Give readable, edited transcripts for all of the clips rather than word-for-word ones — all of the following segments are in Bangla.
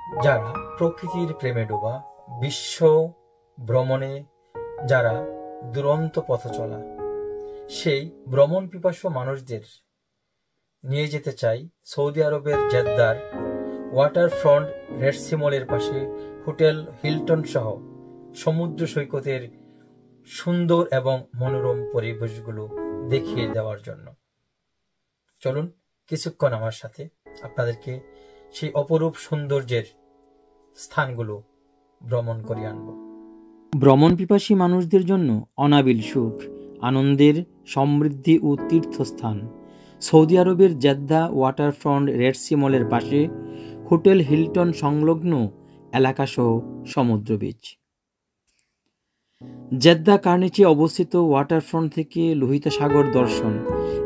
যারা প্রকৃতির প্রেমে ডোবা, বিশ্ব ভ্রমণে যারা দুরন্ত পথ চলা, সেই ভ্রমণ পিপাসু মানুষদের নিয়ে যেতে চাই সৌদি আরবের জেদ্দার ওয়াটারফ্রন্ট রেড সি মলের পাশে হোটেল হিলটন সহ সমুদ্র সৈকতের সুন্দর এবং মনোরম পরিবেশগুলো দেখিয়ে দেওয়ার জন্য। চলুন কিছুক্ষণ আমার সাথে আপনাদেরকে সেই অপরূপ সৌন্দর্যের স্থানগুলো ভ্রমণ করে আনব। ভ্রমণ পিপাসী মানুষদের জন্য অনাবিল সুখ, আনন্দের সমৃদ্ধি ও তীর্থস্থান সৌদি আরবের জেদ্দা ওয়াটারফ্রন্ট রেড সি মলের পাশে হোটেল হিলটন সংলগ্ন এলাকাসহ সমুদ্র বিচ। জেদ্দা কার্নিচে অবস্থিত ওয়াটারফ্রন্ট থেকে লোহিত সাগর দর্শন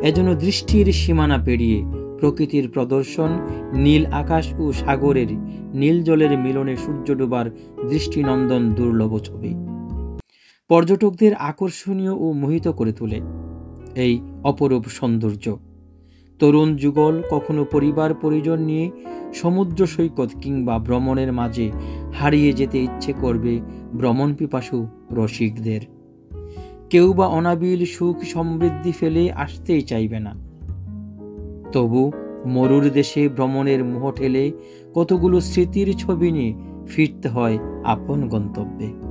এজন্য দৃষ্টির সীমানা পেরিয়ে প্রকৃতির প্রদর্শন, নীল আকাশ ও সাগরের নীল জলের মিলনে সূর্য ডোবার দৃষ্টিনন্দন দুর্লভ ছবি পর্যটকদের আকর্ষণীয় ও মোহিত করে তোলে। এই অপরূপ সৌন্দর্য তরুণ যুগল কখনো পরিবার পরিজন নিয়ে সমুদ্র সৈকত কিংবা ভ্রমণের মাঝে হারিয়ে যেতে ইচ্ছে করবে ভ্রমণ পিপাসু রসিকদের। কেউ বা অনাবিল সুখ সমৃদ্ধি ফেলে আসতেই চাইবে না। তবু মরুর দেশে ভ্রমণের মোহ ঠেলে কতগুলো স্মৃতির ছবি নিয়ে ফিরতে হয় আপন গন্তব্যে।